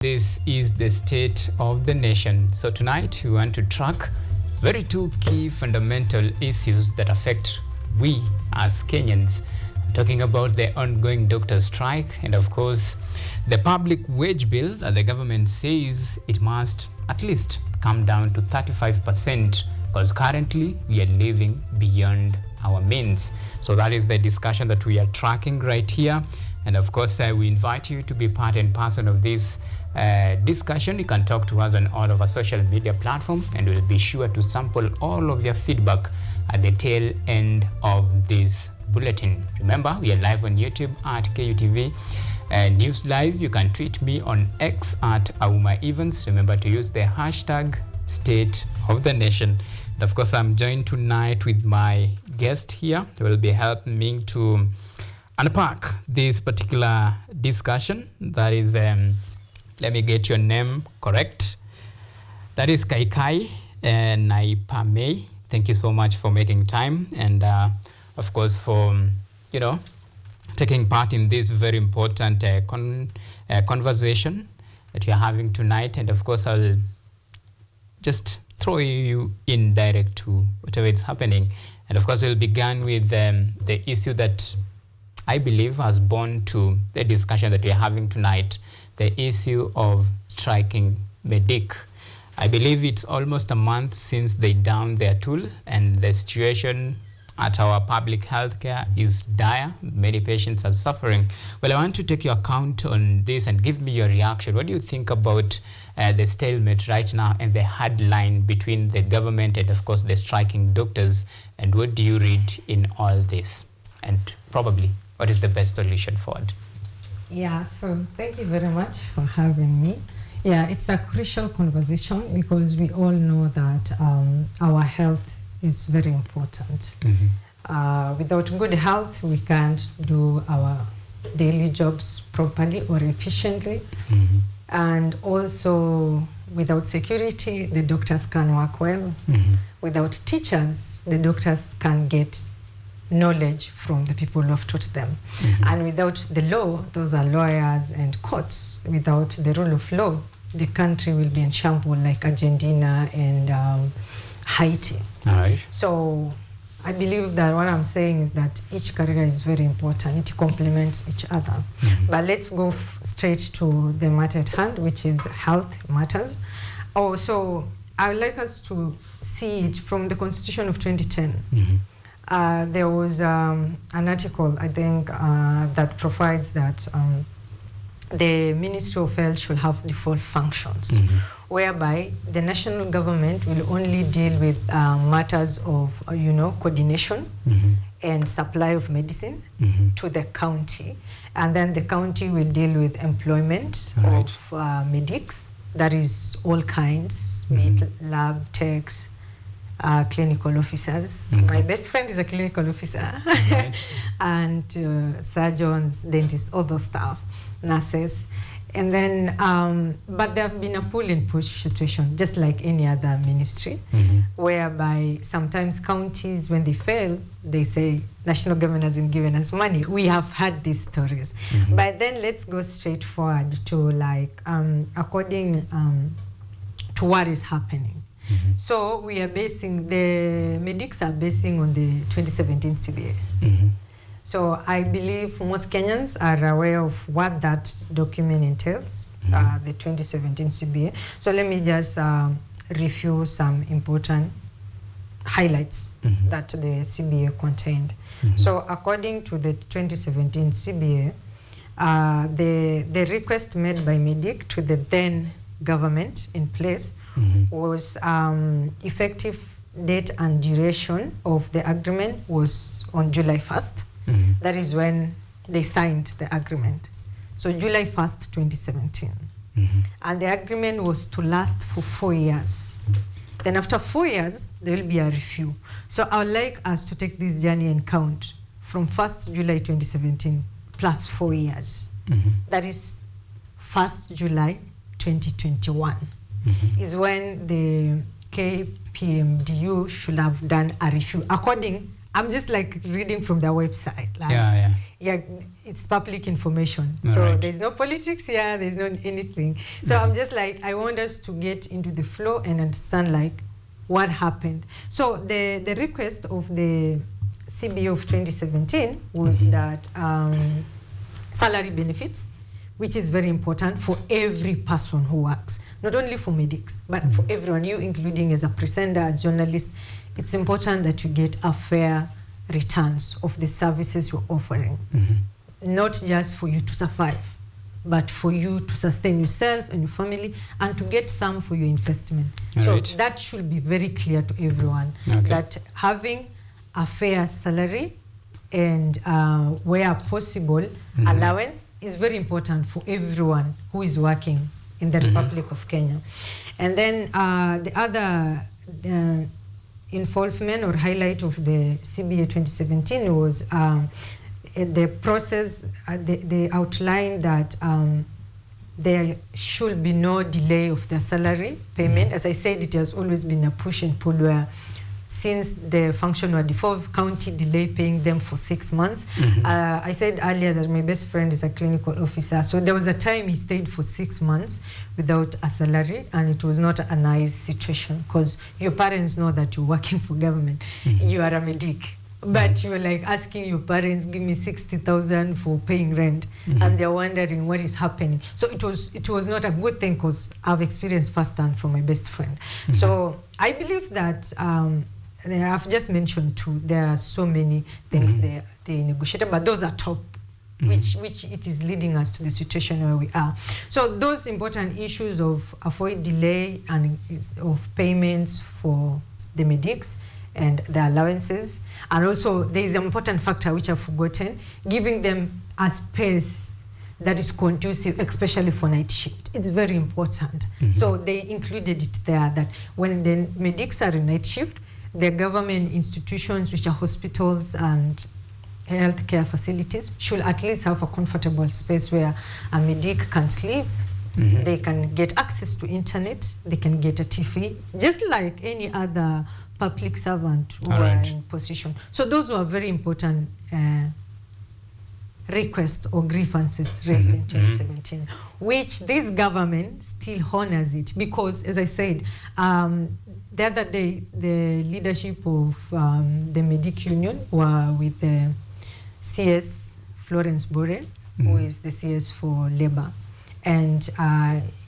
This is the state of the nation. So tonight we want to track two key fundamental issues that affect we as Kenyans. I'm talking about the ongoing doctor strike and of course the public wage bill that the government says it must at least come down to 35% because currently we are living beyond our means. So that is the discussion that we are tracking right here. And of course we invite you to be part and parcel of this discussion. You can talk to us on all of our social media platforms and we'll be sure to sample all of your feedback at the tail end of this bulletin. Remember, we are live on YouTube at KUTV News Live. You can tweet me on X at Auma Evans. Remember to use the hashtag State of the Nation. And of course, I'm joined tonight with my guest here who will be helping me to unpack this particular discussion. That is let me get your name correct. That is Kaikai and Naipamei. Thank you so much for making time and of course for taking part in this very important conversation that we are having tonight. And of course I'll just throw you in direct to whatever is happening. And of course we'll begin with the issue that I believe has born to the discussion that we are having tonight, the issue of striking Medic. I believe it's almost a month since they downed their tool and the situation at our public health care is dire. Many patients are suffering. Well, I want to take your account on this and give me your reaction. What do you think about the stalemate right now and the hard line between the government and of course the striking doctors? And what do you read in all this? And probably, what is the best solution forward? Yeah, so thank you very much for having me. Yeah, it's a crucial conversation because we all know that our health is very important. Mm-hmm. Without good health, we can't do our daily jobs properly or efficiently. Mm-hmm. And also, without security, the doctors can't work well. Mm-hmm. Without teachers, the doctors can't get knowledge from the people who have taught them. Mm-hmm. And without the law, those are lawyers and courts. Without the rule of law, the country will be in shambles like Argentina and Haiti. All right. So I believe that what I'm saying is that each career is very important. It complements each other. Mm-hmm. But let's go straight to the matter at hand, which is health matters. Also, I would like us to see it from the Constitution of 2010. Mm-hmm. There was an article, I think, that provides that the Ministry of Health should have default functions, mm-hmm. whereby the national government will only deal with matters of, coordination mm-hmm. and supply of medicine mm-hmm. to the county. And then the county will deal with employment of medics, that is all kinds, mm-hmm. be it lab techs, clinical officers. Okay. My best friend is a clinical officer. Right. And surgeons, dentists, all those stuff, nurses. And then, but there have been a pull and push situation, just like any other ministry, mm-hmm. whereby sometimes counties, when they fail, they say, national government hasn't given us money. We have had these stories. Mm-hmm. But then let's go straight forward to according to what is happening. Mm-hmm. So we are basing, the medics are basing on the 2017 CBA. Mm-hmm. So I believe most Kenyans are aware of what that document entails, mm-hmm. The 2017 CBA. So let me just review some important highlights mm-hmm. that the CBA contained. Mm-hmm. So according to the 2017 CBA, the request made by MEDIC to the then government in place mm-hmm. was effective date and duration of the agreement was on July 1st. Mm-hmm. That is when they signed the agreement. So July 1st, 2017. Mm-hmm. And the agreement was to last for 4 years. Then after 4 years, there will be a review. So I would like us to take this journey and count from 1st July 2017 plus 4 years. Mm-hmm. That is 1st July 2021 mm-hmm. is when the KPMDU should have done a review according I'm just like reading from their website. Like, yeah, it's public information. All so right. there's no politics here, there's no anything. So I'm just like, I want us to get into the flow and understand like what happened. So the request of the CBA of 2017 was that salary benefits, which is very important for every person who works, not only for medics, but for everyone, you including as a presenter, a journalist. It's important that you get a fair returns of the services you're offering, not just for you to survive, but for you to sustain yourself and your family and to get some for your investment. So that should be very clear to everyone, that having a fair salary and where possible allowance is very important for everyone who is working in the Republic of Kenya. And then the other involvement or highlight of the CBA 2017 was the process. They outlined that there should be no delay of the salary payment. As I said, it has always been a push and pull where since the function were default, county delay paying them for 6 months. I said earlier that my best friend is a clinical officer. So there was a time he stayed for 6 months without a salary, and it was not a nice situation because your parents know that you're working for government. You are a medic. But you were like asking your parents, give me 60,000 for paying rent, and they're wondering what is happening. So it was not a good thing because I've experienced firsthand from my best friend. So I believe that I've just mentioned two. There are so many things they negotiated, but those are top, which it is leading us to the situation where we are. So those important issues of avoid delay and of payments for the medics and the allowances, and also there is an important factor which I've forgotten, giving them a space that is conducive, especially for night shift. It's very important. So they included it there that when the medics are in night shift, the government institutions, which are hospitals and healthcare facilities, should at least have a comfortable space where a medic can sleep. They can get access to internet, they can get a TV, just like any other public servant who are in position. So those were very important requests or grievances raised in 2017, which this government still honors it because, as I said, the other day, the leadership of the Medic Union were with the CS Florence Bore, who is the CS for Labour. And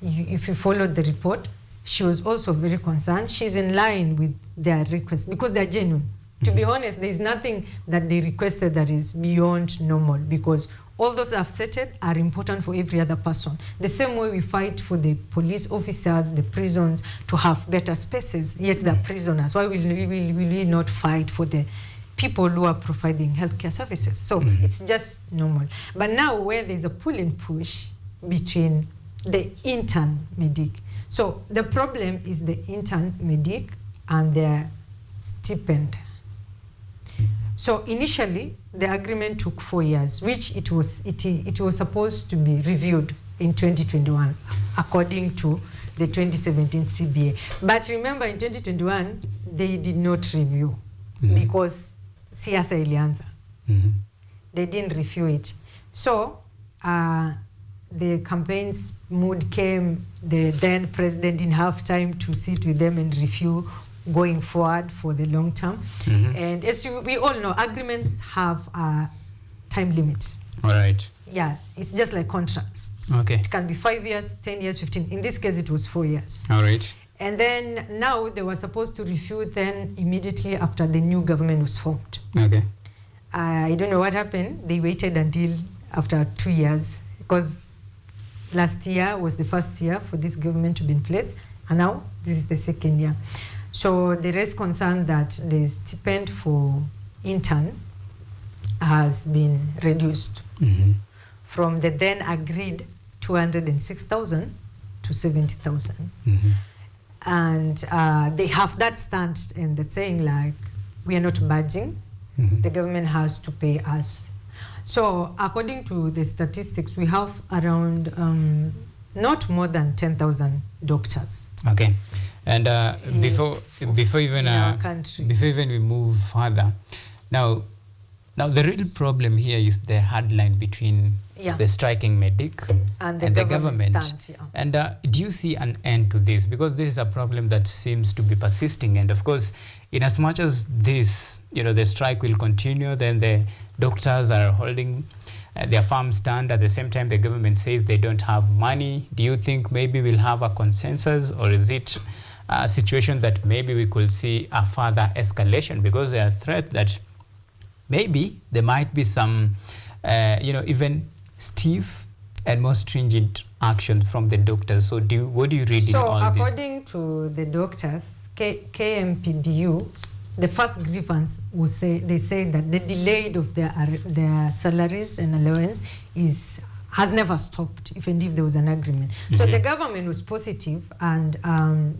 if you followed the report, she was also very concerned. She's in line with their requests because they're genuine. To be honest, there is nothing that they requested that is beyond normal because all those I've stated are important for every other person. The same way we fight for the police officers, the prisons to have better spaces, yet the prisoners. Why will we not fight for the people who are providing healthcare services? So it's just normal. But now where there's a pull and push between the intern medic. So the problem is the intern medic and their stipend. So initially, the agreement took 4 years, which it was supposed to be reviewed in 2021, according to the 2017 CBA. But remember, in 2021, they did not review because siasa ilianza. They didn't review it. So the campaign's mood came, the then president didn't have time to sit with them and review going forward for the long term. And as we all know, agreements have a time limit. All right. Yeah, it's just like contracts. Okay. It can be 5 years, 10 years, 15. In this case, it was 4 years. All right. And then now they were supposed to review then immediately after the new government was formed. Okay. I don't know what happened. They waited until after 2 years because last year was the first year for this government to be in place, and now this is the second year. So there is concern that the stipend for intern has been reduced from the then agreed 206,000 to 70,000. And they have that stand and they're saying like, we are not budging, the government has to pay us. So according to the statistics, we have around not more than 10,000 doctors. Okay. And before even we move further, Now the real problem here is the hard line between the striking medic and the government. Stand, And do you see an end to this? Because this is a problem that seems to be persisting. And of course, in as much as this, the strike will continue, then the doctors are holding their firm stand. At the same time, the government says they don't have money. Do you think maybe we'll have a consensus, or is it a situation that maybe we could see a further escalation? Because there are threats that maybe there might be some, even stiff and more stringent action from the doctors. So what do you read in all this? So according to the doctors, KMPDU, the first grievance was they say that the delay of their salaries and allowance has never stopped, even if there was an agreement. So the government was positive, and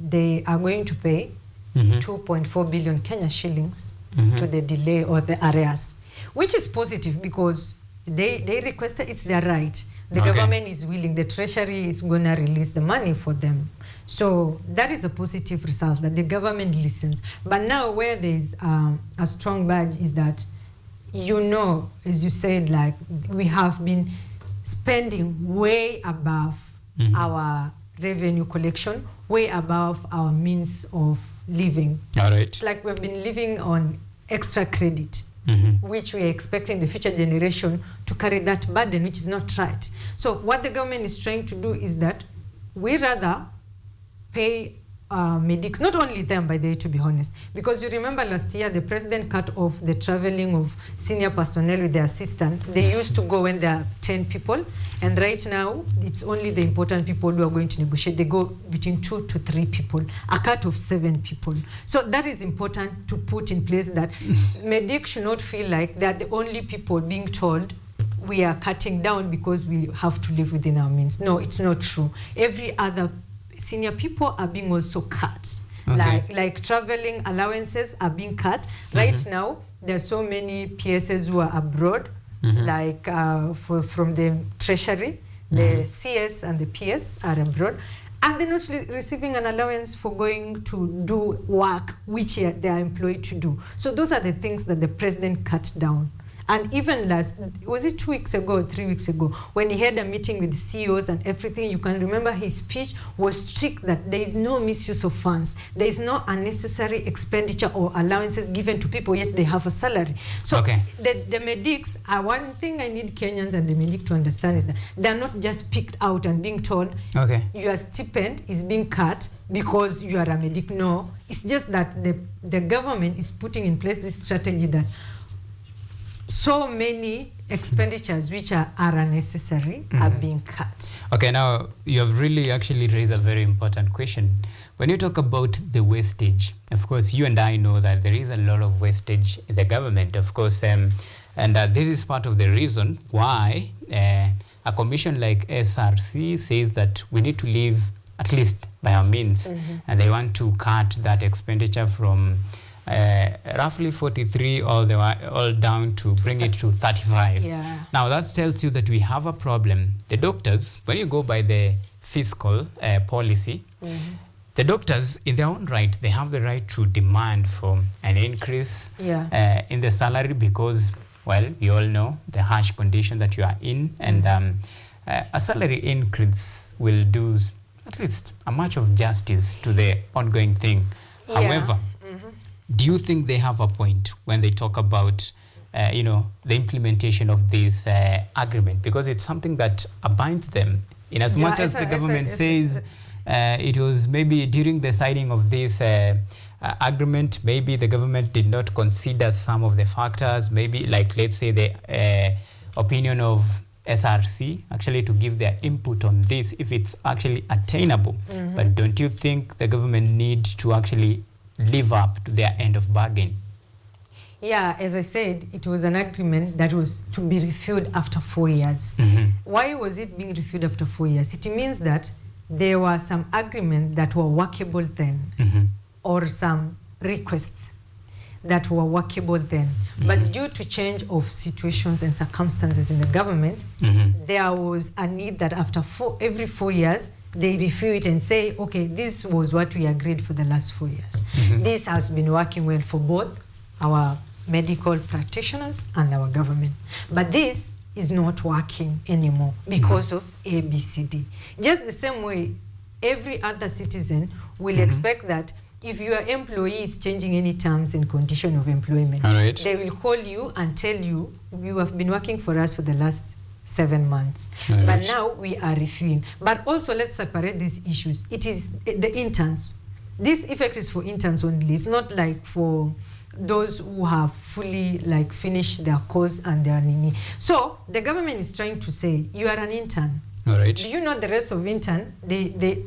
they are going to pay 2.4 billion Kenya shillings to the delay or the arrears, which is positive because they requested, it's their right. The government is willing, the treasury is going to release the money for them. So that is a positive result, that the government listens. But now where there is a strong badge is that, as you said, like we have been spending way above our revenue collection, way above our means of living. All right. It's like we've been living on extra credit, which we are expecting the future generation to carry that burden, which is not right. So what the government is trying to do is that we rather pay medics, not only them, by the way, to be honest, because you remember last year the president cut off the traveling of senior personnel with their assistant. They used to go when there are 10 people, and right now it's only the important people who are going to negotiate. They go between 2 to 3 people, a cut of 7 people. So that is important to put in place, that medics should not feel like they're the only people being told we are cutting down because we have to live within our means. No, it's not true. Every other senior people are being also cut. Like traveling allowances are being cut. Right now, there's so many PSs who are abroad, like from the treasury, the CS and the PS are abroad, and they're not receiving an allowance for going to do work which they are employed to do. So those are the things that the president cut down. And even was it 2 weeks ago or 3 weeks ago, when he had a meeting with CEOs and everything, you can remember his speech was strict that there is no misuse of funds. There is no unnecessary expenditure or allowances given to people, yet they have a salary. So the medics are one thing I need Kenyans and the medic to understand is that they're not just picked out and being told your stipend is being cut because you are a medic. No, it's just that the government is putting in place this strategy that so many expenditures which are unnecessary are being cut. Okay, now you have really actually raised a very important question. When you talk about the wastage, of course, you and I know that there is a lot of wastage in the government, of course, and this is part of the reason why a commission like SRC says that we need to live at least by our means, and they want to cut that expenditure from roughly 43 all down to bring it to 35. Now that tells you that we have a problem. The doctors, when you go by the fiscal policy, the doctors in their own right, they have the right to demand for an increase in the salary because, well, we all know the harsh condition that you are in, and a salary increase will do at least a much of justice to the ongoing thing. However, do you think they have a point when they talk about, the implementation of this agreement? Because it's something that binds them. In as much as the government says it was maybe during the signing of this agreement, maybe the government did not consider some of the factors, maybe like, let's say, the opinion of SRC, actually to give their input on this, if it's actually attainable. But don't you think the government needs to actually live up to their end of bargain? Yeah, as I said, it was an agreement that was to be reviewed after 4 years. Why was it being reviewed after 4 years? It means that there were some agreements that were workable then, or some requests that were workable then. But due to change of situations and circumstances in the government, there was a need that after every 4 years, they review it and say, okay, this was what we agreed for the last 4 years. This has been working well for both our medical practitioners and our government. But this is not working anymore because of ABCD. Just the same way every other citizen will expect that if your employee is changing any terms and condition of employment, they will call you and tell you, you have been working for us for the last 7 months. But now we are reviewing. But also let's separate these issues. It is the interns. This effect is for interns only. It's not like for those who have fully like finished their course and their nini. So the government is trying to say, you are an intern. Do you know the rest of intern?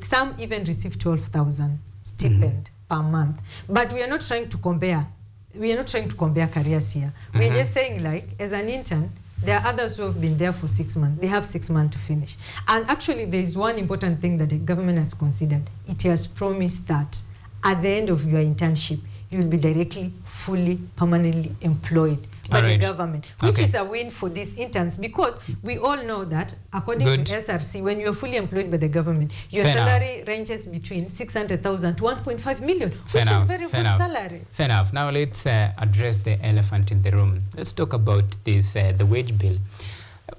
Some even receive 12,000 stipend per month. But we are not trying to compare. We are not trying to compare careers here. We are just saying, like, as an intern, there are others who have been there for 6 months. They have 6 months to finish. And actually, there is one important thing that the government has considered. It has promised that at the end of your internship, you will be directly, fully, permanently employed by the government, which is a win for these interns, because we all know that according to SRC, when you are fully employed by the government, your salary ranges between 600,000 to 1.5 million, which is very good salary. Fair enough. Now let's address the elephant in the room. Let's talk about this, the wage bill.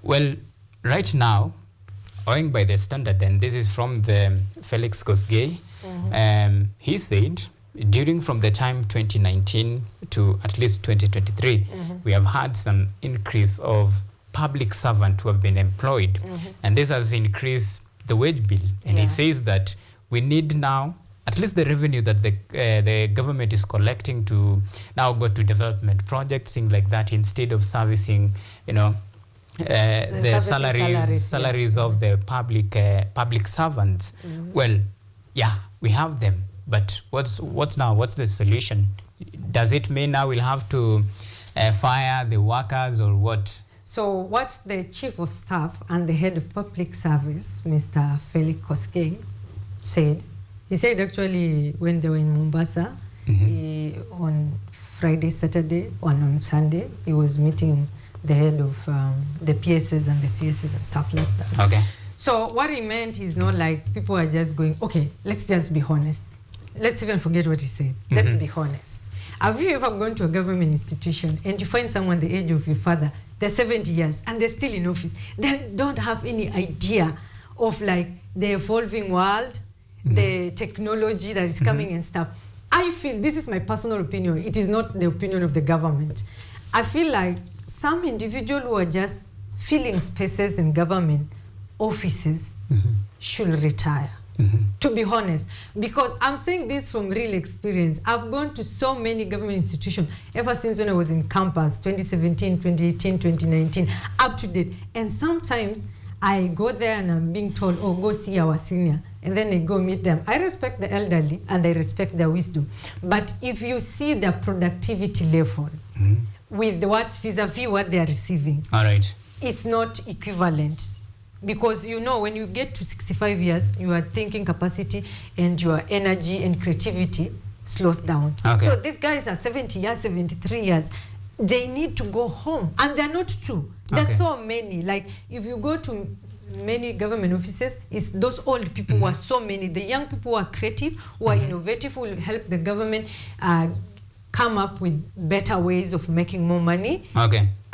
Well, right now, owing by the Standard, and this is from the Felix Kosgei, he said, during from the time 2019 to at least 2023, we have had some increase of public servants who have been employed, and this has increased the wage bill. And he says that we need now at least the revenue that the government is collecting to now go to development projects, things like that, instead of servicing, you know, the salaries of the public servants. Well, yeah, we have them. But what's the solution? Does it mean now we'll have to fire the workers or what? So what the Chief of Staff and the Head of Public Service, Mr. Felix Kosgei, said, he said actually when they were in Mombasa, on Friday, Saturday, and on Sunday, he was meeting the head of the PSs and the CSs and stuff like that. Okay. So what he meant is not like people are just going, okay, let's just be honest. Let's even forget what he said. Let's be honest. Have you ever gone to a government institution and you find someone the age of your father, they're 70 years and they're still in office? They don't have any idea of like the evolving world, the technology that is coming and stuff. I feel, this is my personal opinion, it is not the opinion of the government. I feel like some individual who are just filling spaces in government offices should retire. To be honest, because I'm saying this from real experience. I've gone to so many government institutions ever since when I was in campus, 2017, 2018, 2019, up to date. And sometimes I go there and I'm being told, oh, go see our senior. And then I go meet them. I respect the elderly and I respect their wisdom. But if you see their productivity level with what's vis-a-vis what they are receiving, it's not equivalent. Because, you know, when you get to 65 years, your thinking capacity and your energy and creativity slows down. So these guys are 70 years, 73 years. They need to go home. And they're not true. There's so many. Like, if you go to many government offices, it's those old people who are so many. The young people who are creative, who are innovative, who will help the government come up with better ways of making more money.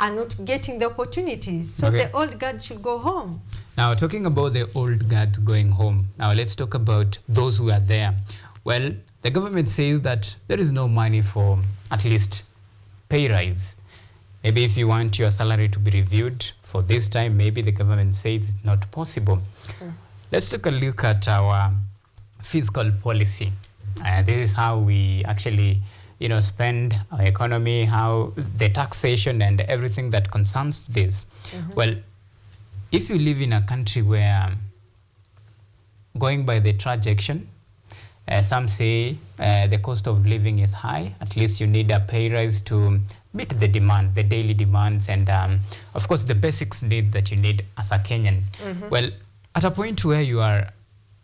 Are not getting the opportunity. So the old guard should go home. Now, talking about the old guards going home, now let's talk about those who are there. Well, the government says that there is no money for at least pay rise. Maybe if you want your salary to be reviewed for this time, maybe the government says it's not possible. Let's take a look at our fiscal policy. This is how we actually, you know, spend our economy, how the taxation and everything that concerns this. Well, if you live in a country where, going by the transaction, some say the cost of living is high, at least you need a pay rise to meet the demand, the daily demands, and of course the basics need that you need as a Kenyan. Well, at a point where you are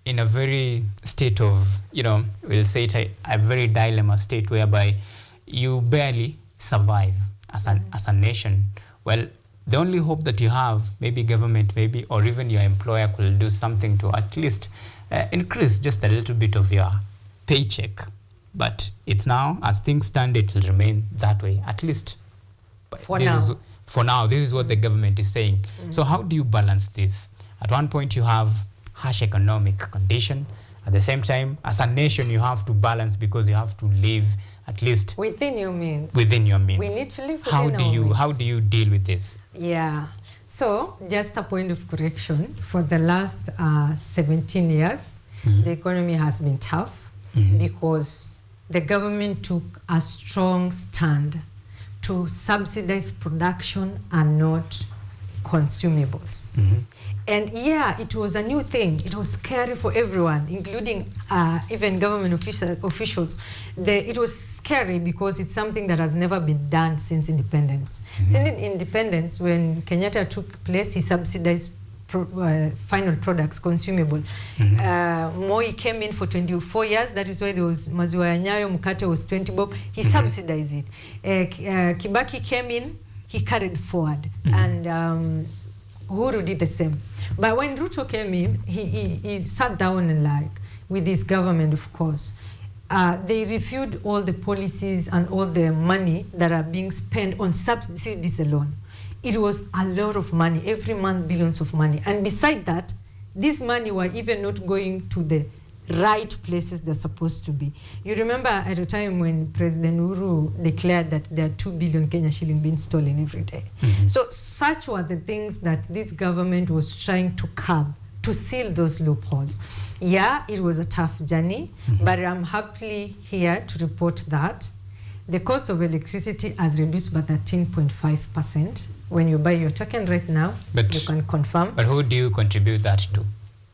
in a very state of, you know, we'll say it a very dilemma state whereby you barely survive as a nation. Well, the only hope that you have, maybe government, maybe, or even your employer could do something to at least increase just a little bit of your paycheck. but it's now, as things stand, it will remain that way, at least. For now. For now, this is what the government is saying. So how do you balance this? At one point, you have harsh economic condition. At the same time, as a nation, you have to balance because you have to live at least within your means. Within your means. We need to live within our means. How do you deal with this? Yeah. So just a point of correction. For the last 17 years, the economy has been tough because the government took a strong stand to subsidize production and not consumables. And yeah, it was a new thing. It was scary for everyone, including even government officials. It was scary because it's something that has never been done since independence. Since independence, when Kenyatta took place, he subsidized final products, consumable. Moi came in for 24 years. That is why there was maziwa ya Nyayo, mkate was 20 bob. He subsidized it. Kibaki came in, he carried forward. And Uhuru did the same. But when Ruto came in, he sat down and with his government, of course, they reviewed all the policies and all the money that are being spent on subsidies alone. It was a lot of money, every month billions of money. And beside that, this money were even not going to the right places they're supposed to be. You remember at a time when President Uhuru declared that there are 2 billion Kenya shilling being stolen every day. So such were the things that this government was trying to curb, to seal those loopholes. Yeah, it was a tough journey, but I'm happily here to report that the cost of electricity has reduced by 13.5%. When you buy your token right now, you can confirm. But who do you contribute that to?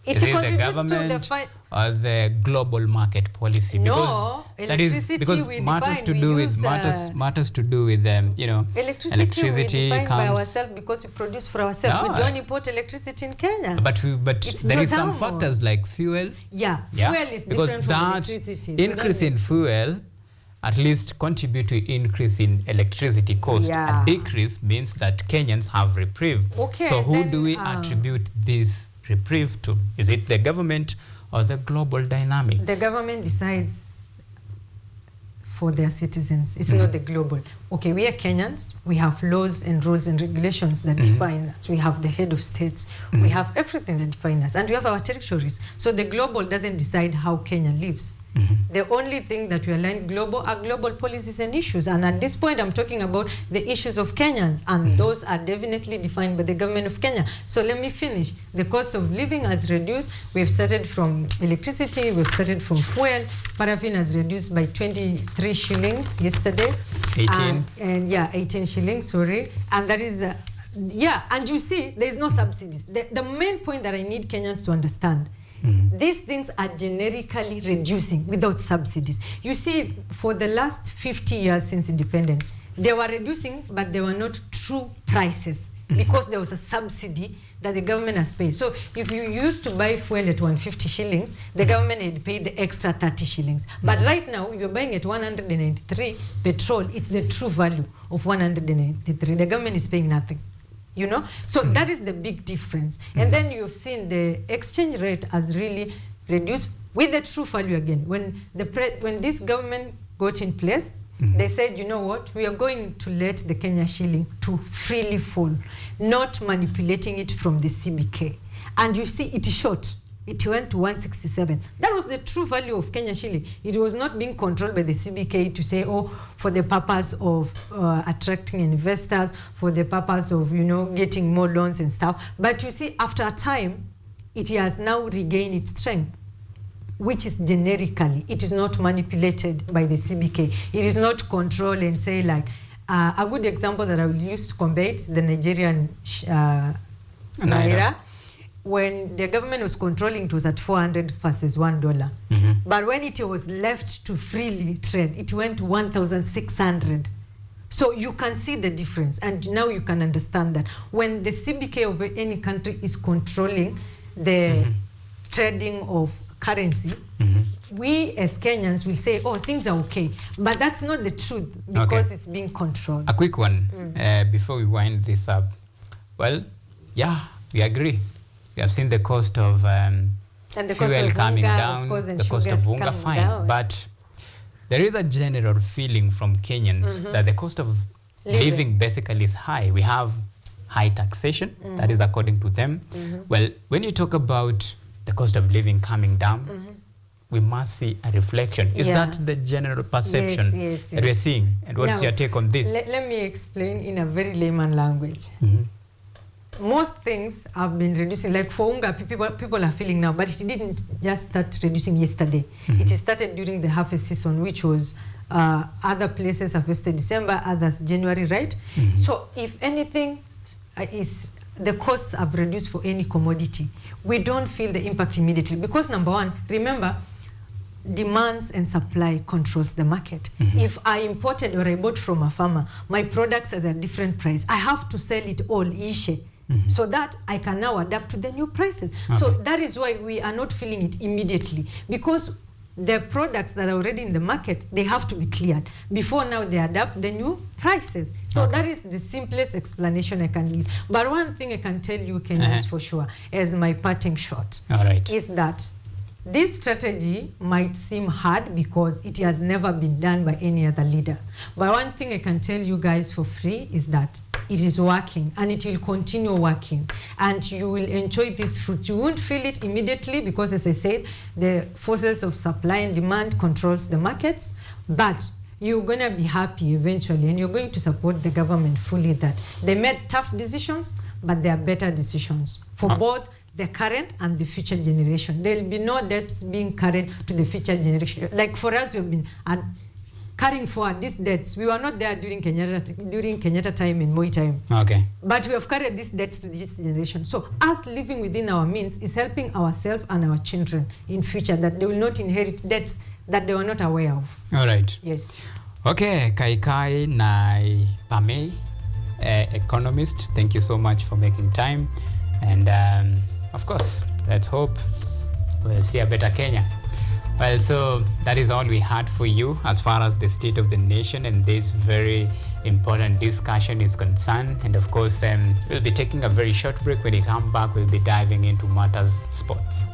It is it contributes the government to the fight or the global market policy? No, Because matters to do with electricity we define by ourselves because we produce for ourselves. We don't import electricity in Kenya. But there is some factors like fuel. Yeah, fuel is different from electricity. Because increase in fuel at least contribute to increase in electricity cost. Yeah. A decrease means that Kenyans have reprieve. Okay, so who do we attribute this reprieve to? Is it the government or the global dynamics? The government decides for their citizens. It's not the global. Okay, we are Kenyans. We have laws and rules and regulations that define us. We have the head of states. We have everything that defines us. And we have our territories. So the global doesn't decide how Kenya lives. The only thing that we align global are global policies and issues. And at this point, I'm talking about the issues of Kenyans. And those are definitely defined by the government of Kenya. So let me finish. The cost of living has reduced. We've started from electricity. We've started from fuel. Paraffin has reduced by 23 shillings yesterday. 18. And yeah, 18 shillings, sorry. And that is... and you see, there is no subsidies. The main point that I need Kenyans to understand, these things are generically reducing without subsidies. You see, for the last 50 years since independence, they were reducing, but they were not true prices because there was a subsidy that the government has paid. So if you used to buy fuel at 150 shillings, the government had paid the extra 30 shillings. But right now, if you're buying at 193 petrol, it's the true value of 193. The government is paying nothing. You know, so that is the big difference. And then you've seen the exchange rate has really reduced with the true value again. When this government got in place, they said, you know what, we are going to let the Kenya shilling to freely fall, not manipulating it from the CBK. And you see it short. It went to 167. That was the true value of Kenya shilling. It was not being controlled by the CBK to say, oh, for the purpose of attracting investors, for the purpose of, getting more loans and stuff. But you see, after a time, it has now regained its strength, which is generically, it is not manipulated by the CBK. It is not controlled and say a good example that I will use to compare it is the Nigerian Naira. When the government was controlling, it was at 400 versus $1. But when it was left to freely trade, it went to 1,600. So you can see the difference. And now you can understand that when the CBK of any country is controlling the trading of currency, we as Kenyans will say, oh, things are okay. But that's not the truth because it's being controlled. A quick one before we wind this up. Well, yeah, we agree. We have seen the cost of fuel coming down, the cost of unga fine. But there is a general feeling from Kenyans that the cost of living basically is high. We have high taxation, that is according to them. Well, when you talk about the cost of living coming down, we must see a reflection. Is that the general perception that we're seeing? And what's your take on this? Let me explain in a very layman language. Most things have been reducing, like for unga, people are feeling now, but it didn't just start reducing yesterday. It started during the harvest season, which was other places harvested December, others January, right? So if anything the costs have reduced for any commodity, we don't feel the impact immediately because number one, remember, demands and supply controls the market. If I imported or I bought from a farmer, my products are at a different price. I have to sell it all ishe. So that I can now adapt to the new prices. So that is why we are not feeling it immediately, because the products that are already in the market, they have to be cleared before now they adapt the new prices. So that is the simplest explanation I can give. But one thing I can tell you, Kenyans, for sure, as my parting shot, is that this strategy might seem hard because it has never been done by any other leader. But one thing I can tell you guys for free is that it is working and it will continue working, and you will enjoy this fruit. You won't feel it immediately because, as I said, the forces of supply and demand controls the markets, but you're going to be happy eventually, and you're going to support the government fully that they made tough decisions, but they are better decisions for both the current and the future generation. There will be no debts being carried to the future generation. Like for us, we've been carrying forward these debts. We were not there during Kenyatta time and Moi time. But we have carried these debts to this generation. So us living within our means is helping ourselves and our children in future, that they will not inherit debts that they were not aware of. All right. Yes. Okay, Kaikai Naipamei, Economist, thank you so much for making time. And of course, let's hope we'll see a better Kenya. Well, so that is all we had for you as far as the state of the nation and this very important discussion is concerned. And of course, we'll be taking a very short break. When we come back, we'll be diving into matters sports.